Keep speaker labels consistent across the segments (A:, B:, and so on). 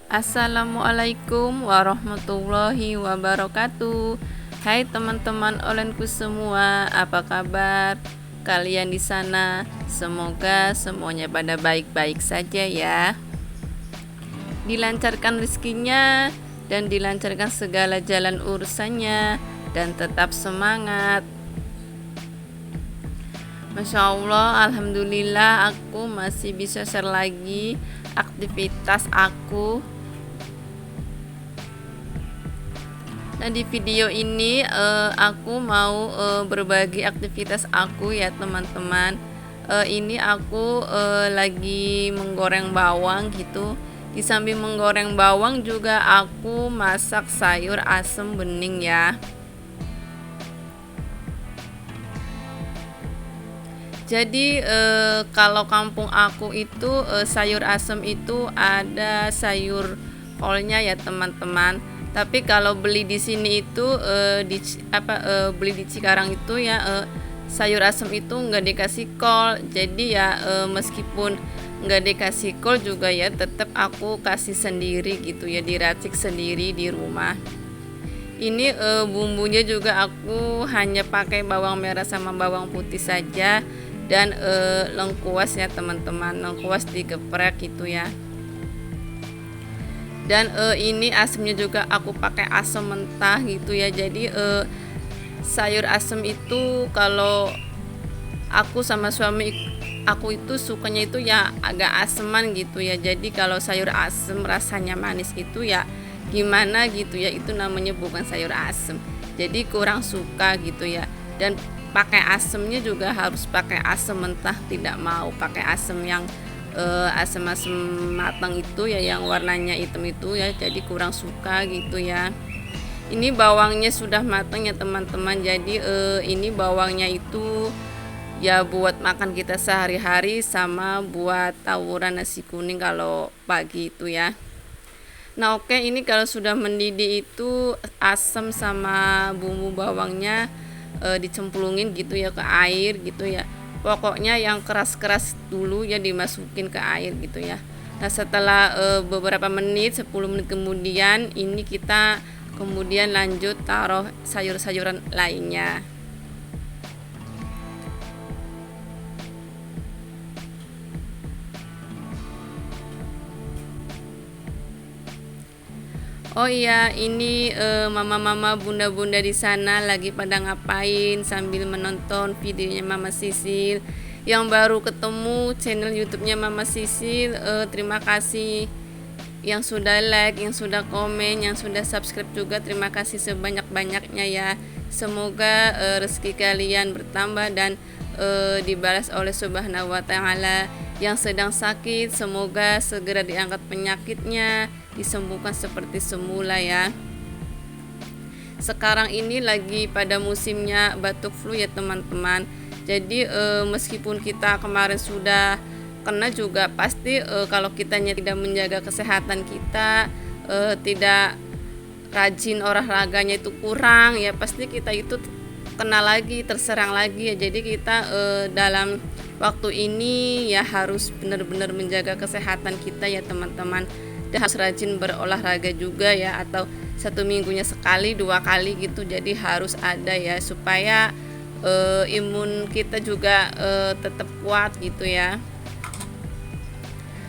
A: Assalamualaikum warahmatullahi wabarakatuh. Hai teman-teman olenku semua, apa kabar kalian di sana? Semoga semuanya pada baik-baik saja ya. Dilancarkan rezekinya dan dilancarkan segala jalan urusannya, dan tetap semangat. Masya Allah, alhamdulillah aku masih bisa share lagi aktivitas aku. Nah, di video ini aku mau berbagi aktivitas aku ya teman-teman. Ini aku lagi menggoreng bawang gitu. Di samping menggoreng bawang juga aku masak sayur asem bening ya. Jadi kalau kampung aku itu sayur asem itu ada sayur kolnya ya teman-teman. Tapi kalau beli di sini itu beli di Cikarang itu ya sayur asem itu nggak dikasih kol. Jadi ya meskipun nggak dikasih kol juga ya tetap aku kasih sendiri gitu ya, diracik sendiri di rumah. Ini bumbunya juga aku hanya pakai bawang merah sama bawang putih saja, dan lengkuas ya teman-teman, lengkuas digeprek gitu ya. Dan ini asemnya juga aku pakai asam mentah gitu ya. Jadi sayur asem itu kalau aku sama suami aku itu sukanya itu ya agak aseman gitu ya. Jadi kalau sayur asem rasanya manis itu ya gimana gitu ya, itu namanya bukan sayur asem. Jadi kurang suka gitu ya. Dan pakai asemnya juga harus pakai asam mentah, tidak mau pakai asem yang asam-asam matang itu ya, yang warnanya hitam itu ya, jadi kurang suka gitu ya. Ini bawangnya sudah matang ya teman-teman. Jadi ini bawangnya itu ya buat makan kita sehari-hari sama buat tawuran nasi kuning kalau pagi itu ya. Nah oke, ini kalau sudah mendidih itu asam sama bumbu bawangnya dicemplungin gitu ya ke air gitu ya. Pokoknya yang keras-keras dulu ya dimasukin ke air gitu ya. Nah setelah beberapa menit, 10 menit kemudian ini kita kemudian lanjut taruh sayur-sayuran lainnya. Oh iya, ini mama-mama, bunda-bunda di sana lagi pada ngapain sambil menonton videonya Mama Sisil. Yang baru ketemu channel YouTube-nya Mama Sisil, terima kasih yang sudah like, yang sudah komen, yang sudah subscribe juga, terima kasih sebanyak-banyaknya ya. Semoga rezeki kalian bertambah dan dibalas oleh Subhanahu wa taala. Yang sedang sakit semoga segera diangkat penyakitnya, disembuhkan seperti semula ya. Sekarang ini lagi pada musimnya batuk flu ya teman-teman. Jadi meskipun kita kemarin sudah kena juga pasti kalau kitanya tidak menjaga kesehatan kita, tidak rajin olahraganya itu kurang ya, pasti kita itu kena lagi, terserang lagi ya. Jadi kita dalam waktu ini ya harus benar-benar menjaga kesehatan kita ya teman-teman, dan harus rajin berolahraga juga ya, atau 1 minggunya sekali 2 kali gitu. Jadi harus ada ya supaya imun kita juga tetap kuat gitu ya.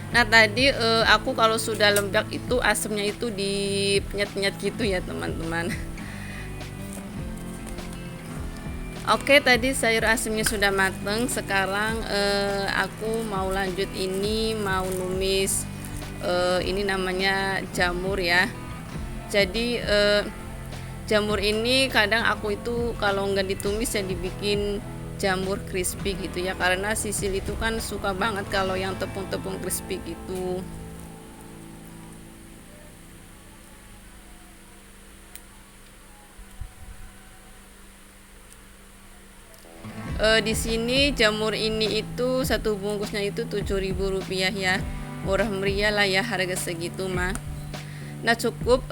A: Nah tadi aku kalau sudah lembek itu asemnya itu dipenyet-penyet gitu ya teman-teman. Oke, tadi sayur asemnya sudah mateng. Sekarang aku mau lanjut, ini mau numis ini namanya jamur ya. Jadi jamur ini kadang aku itu kalau nggak ditumis ya dibikin jamur crispy gitu ya, karena Sisil itu kan suka banget kalau yang tepung-tepung crispy gitu. Di sini jamur ini itu satu bungkusnya itu Rp7.000 ya, murah meriah lah ya harga segitu mah. Nah cukup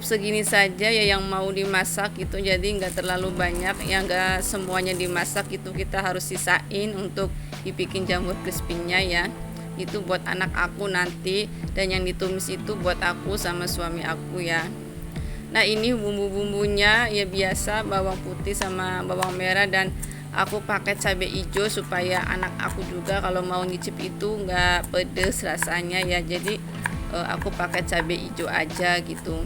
A: segini saja ya yang mau dimasak gitu, jadi nggak terlalu banyak ya, nggak semuanya dimasak gitu, kita harus sisain untuk dibikin jamur crispy-nya ya, itu buat anak aku nanti, dan yang ditumis itu buat aku sama suami aku ya. Nah ini bumbu-bumbunya ya biasa, bawang putih sama bawang merah, dan aku pakai cabai hijau supaya anak aku juga kalau mau nyicip itu nggak pedes rasanya ya, jadi aku pakai cabai hijau aja gitu.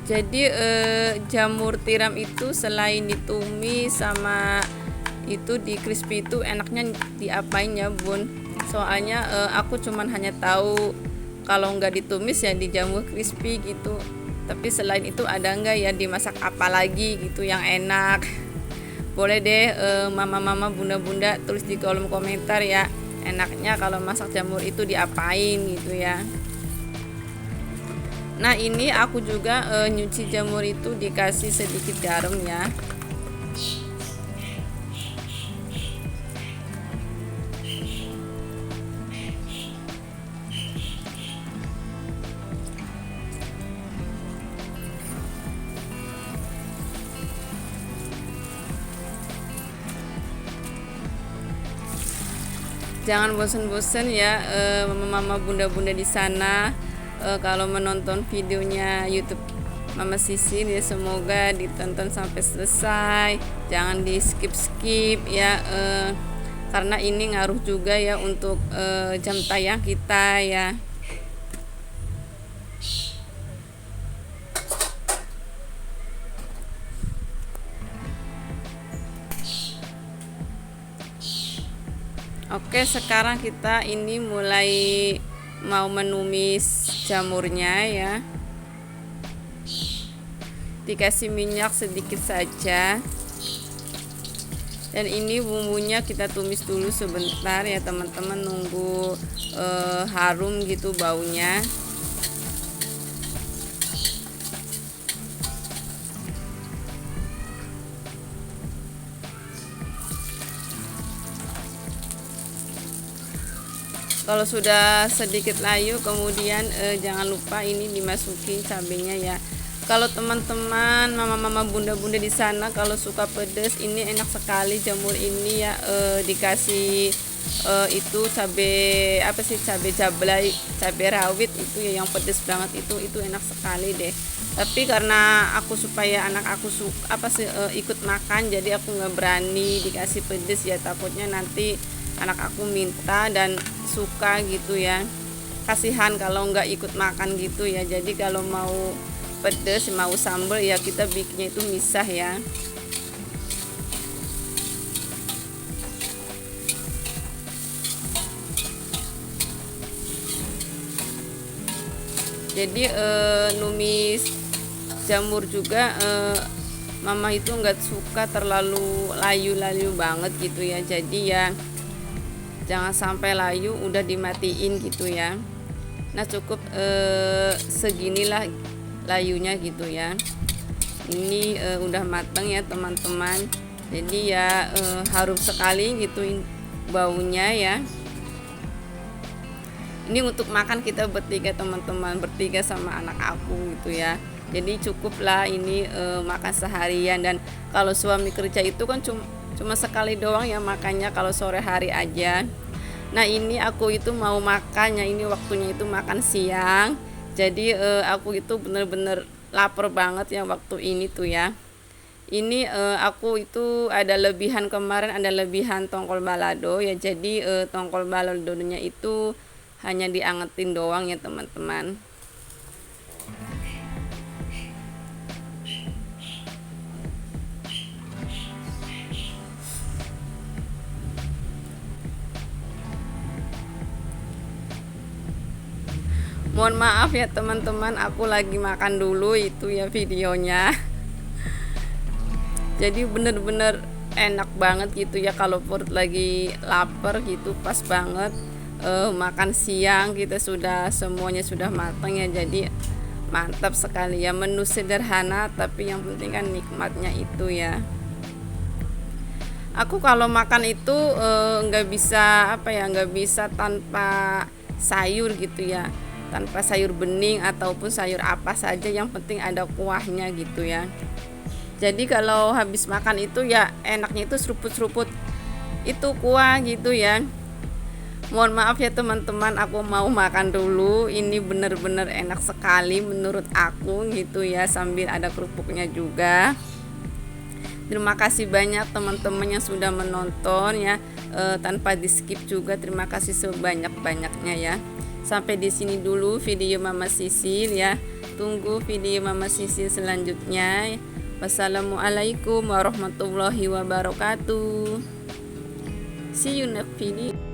A: Jadi jamur tiram itu selain ditumis sama itu di crispy itu enaknya diapain ya bun? Soalnya aku cuman hanya tahu kalau nggak ditumis ya di jamur crispy gitu. Tapi selain itu ada nggak ya dimasak apa lagi gitu yang enak? Boleh deh mama-mama bunda-bunda tulis di kolom komentar ya. Enaknya kalau masak jamur itu diapain gitu ya. Nah ini aku juga nyuci jamur itu dikasih sedikit garam ya. Jangan bosan-bosan ya mama-mama bunda-bunda di sana, kalau menonton videonya YouTube Mama Sisil ya, semoga ditonton sampai selesai, jangan di skip ya, karena ini ngaruh juga ya untuk jam tayang kita ya. Oke, sekarang kita ini mulai mau menumis jamurnya ya. Dikasih minyak sedikit saja. Dan ini bumbunya kita tumis dulu sebentar ya teman-teman, nunggu harum gitu baunya. Kalau sudah sedikit layu, kemudian jangan lupa ini dimasukin cabenya ya. Kalau teman-teman mama-mama bunda-bunda di sana kalau suka pedas, ini enak sekali jamur ini ya, dikasih itu cabai apa sih, cabai jablay, cabai rawit itu ya yang pedas banget, itu enak sekali deh. Tapi karena aku supaya anak aku ikut makan, jadi aku nggak berani dikasih pedas ya, takutnya nanti anak aku minta dan suka gitu ya, kasihan kalau nggak ikut makan gitu ya. Jadi kalau mau pedas mau sambal ya kita bikinnya itu misah ya. Jadi numis jamur juga mama itu nggak suka terlalu layu-layu banget gitu ya, jadi ya jangan sampai layu udah dimatiin gitu ya. Nah cukup seginilah layunya gitu ya. Ini udah matang ya teman-teman, jadi ya harum sekali gitu baunya ya. Ini untuk makan kita bertiga teman-teman, bertiga sama anak aku gitu ya, jadi cukup lah ini makan seharian. Dan kalau suami kerja itu kan cuma sekali doang ya makannya, kalau sore hari aja. Nah ini aku itu mau makannya, ini waktunya itu makan siang, jadi aku itu bener-bener lapar banget ya waktu ini tuh ya. Ini aku itu ada lebihan, kemarin ada lebihan tongkol balado ya, jadi tongkol baladonya itu hanya diangetin doang ya teman-teman. Mohon maaf ya teman-teman, aku lagi makan dulu itu ya videonya. Jadi bener-bener enak banget gitu ya kalau perut lagi lapar gitu, pas banget. Makan siang kita sudah semuanya sudah matang ya, jadi mantap sekali ya. Menu sederhana tapi yang penting kan nikmatnya itu ya. Aku kalau makan itu nggak bisa apa ya, nggak bisa tanpa sayur gitu ya, tanpa sayur bening ataupun sayur apa saja, yang penting ada kuahnya gitu ya. Jadi kalau habis makan itu ya enaknya itu seruput-seruput itu kuah gitu ya. Mohon maaf ya teman-teman, aku mau makan dulu. Ini bener-bener enak sekali menurut aku gitu ya, sambil ada kerupuknya juga. Terima kasih banyak teman-teman yang sudah menonton ya, tanpa di skip juga. Terima kasih sebanyak-banyaknya ya. Sampai di sini dulu video Mama Sisil ya. Tunggu video Mama Sisil selanjutnya. Wassalamualaikum warahmatullahi wabarakatuh. See you next video.